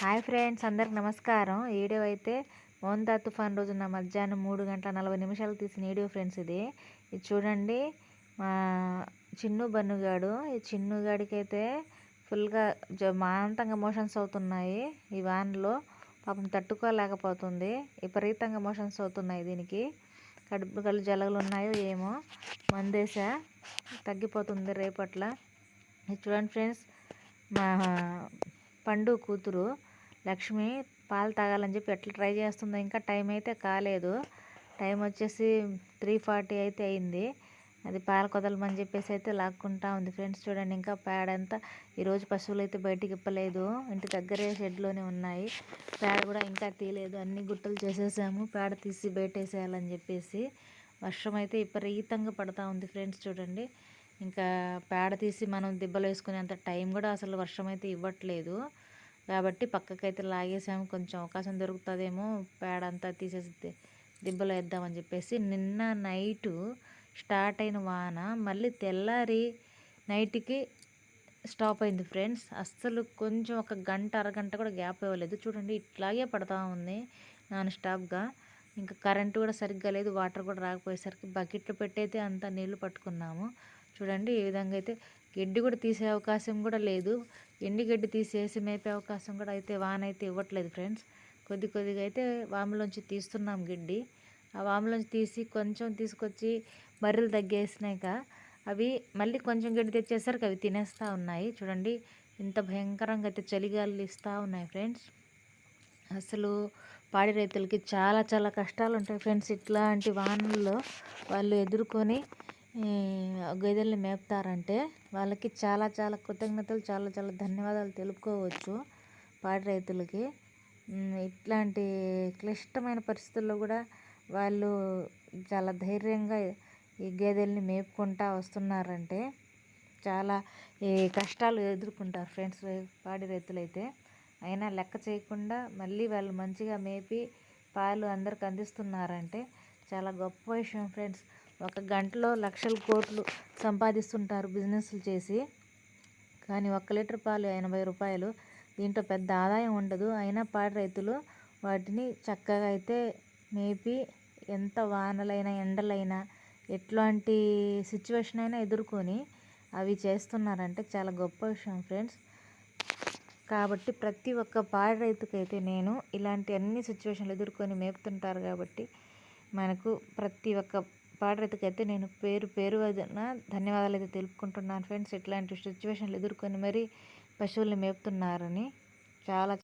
Hi friends, అందరికి నమస్కారం. ఈ వీడియో అయితే మోంతా తుఫాన్ రోజున మధ్యాహ్నం 3:40 తీసిన వీడియో ఫ్రెండ్స్. ఇది చూడండి. మా చిన్ను బన్నుగాడు, ఈ చిన్నుగాడికి అయితే ఫుల్గా మాంతంగా మోషన్స్ అవుతున్నాయి. ఈ వాన్లో పాపం తట్టుకోలేకపోతుంది. విపరీతంగా మోషన్స్ అవుతున్నాయి. దీనికి కడుపు కళ్ళు జలగలు ఉన్నాయో ఏమో, మందేసా తగ్గిపోతుంది రేపట్ల. ఇది చూడండి ఫ్రెండ్స్, మా పండు కూతురు లక్ష్మి పాలు తాగాలని చెప్పి ఎట్లా ట్రై చేస్తుందో. ఇంకా టైం అయితే కాలేదు. టైం వచ్చేసి 3:40 అయితే అయింది. అది పాలు కొదలమని చెప్పేసి అయితే లాక్కుంటా ఉంది ఫ్రెండ్స్. చూడండి, ఇంకా పేడ అంతా ఈరోజు పశువులు అయితే బయటికి ఇప్పలేదు. ఇంటి దగ్గరే షెడ్లోనే ఉన్నాయి. పేడ కూడా ఇంకా తీయలేదు. అన్ని గుట్టలు చేసేసాము. పేడ తీసి బయట వేసేయాలని చెప్పేసి. వర్షం అయితే విపరీతంగా పడతా ఉంది ఫ్రెండ్స్. చూడండి, ఇంకా పేడ తీసి మనం దిబ్బలు వేసుకునేంత టైం కూడా అసలు వర్షం అయితే ఇవ్వట్లేదు. కాబట్టి పక్కకైతే లాగేసాము. కొంచెం అవకాశం దొరుకుతుందేమో పేడ అంతా తీసేసి దిబ్బలో వేద్దామని చెప్పేసి. నిన్న నైటు స్టార్ట్ అయిన వాన మళ్ళీ తెల్లారి నైట్కి స్టాప్ అయింది ఫ్రెండ్స్. అస్సలు కొంచెం ఒక గంట అరగంట కూడా గ్యాప్ ఇవ్వలేదు. చూడండి, ఇట్లాగే పడతా ఉంది నాన్ స్టాప్గా. ఇంకా కరెంటు కూడా సరిగ్గా లేదు. వాటర్ కూడా రాకపోయేసరికి బకెట్లు పెట్టయితే అంతా నీళ్లు పట్టుకున్నాము. చూడండి, ఈ విధంగా అయితే గడ్డి కూడా తీసే అవకాశం కూడా లేదు. ఎండి గడ్డి తీసేసి మేపే అవకాశం కూడా అయితే వాన అయితే ఇవ్వట్లేదు ఫ్రెండ్స్. కొద్దిగా అయితే వాములోంచి తీస్తున్నాం గడ్డి. ఆ వాములోంచి తీసి కొంచెం తీసుకొచ్చి బర్రెలు తగ్గేసినాక అవి మళ్ళీ కొంచెం గడ్డి తెచ్చేసరికి అవి తినేస్తూ ఉన్నాయి. చూడండి, ఇంత భయంకరంగా అయితే చలిగాలు ఇస్తూ ఉన్నాయి ఫ్రెండ్స్. అసలు పాడి రైతులకి చాలా చాలా కష్టాలు ఉంటాయి ఫ్రెండ్స్. ఇట్లాంటి వానల్లో వాళ్ళు ఎదుర్కొని గేదెల్ని మేపుతారంటే వాళ్ళకి చాలా చాలా కృతజ్ఞతలు, చాలా చాలా ధన్యవాదాలు తెలుపుకోవచ్చు పాడి రైతులకి. ఇట్లాంటి క్లిష్టమైన పరిస్థితుల్లో కూడా వాళ్ళు చాలా ధైర్యంగా ఈ గేదెల్ని మేపుకుంటూ వస్తున్నారంటే చాలా ఈ కష్టాలు ఎదుర్కొంటారు ఫ్రెండ్స్ పాడి రైతులైతే. అయినా లెక్క చేయకుండా మళ్ళీ వాళ్ళు మంచిగా మేపి పాలు అందరికి అందిస్తున్నారంటే చాలా గొప్ప విషయం ఫ్రెండ్స్. ఒక గంటలో లక్షల కోట్లు సంపాదిస్తుంటారు బిజినెస్లు చేసి. కానీ 1 లీటర్ పాలు 80 రూపాయలు. దీంట్లో పెద్ద ఆదాయం ఉండదు. అయినా పాడి రైతులు వాటిని చక్కగా అయితే మేపి ఎంత వానలైనా ఎండలైనా ఎట్లాంటి సిచ్యువేషన్ అయినా ఎదుర్కొని అవి చేస్తున్నారంటే చాలా గొప్ప విషయం ఫ్రెండ్స్. కాబట్టి ప్రతి ఒక్క పాడి రైతుకైతే నేను ఇలాంటి అన్ని సిచ్యువేషన్లు ఎదుర్కొని మేపుతుంటారు కాబట్టి మనకు ప్రతి ఒక్క పాడి రైతుకైతే నేను పేరు ధన్యవాదాలు అయితే తెలుపుకుంటున్నాను ఫ్రెండ్స్. ఇట్లాంటి సిచ్యువేషన్లు ఎదుర్కొని మరీ పశువుల్ని మేపుతున్నారని చాలా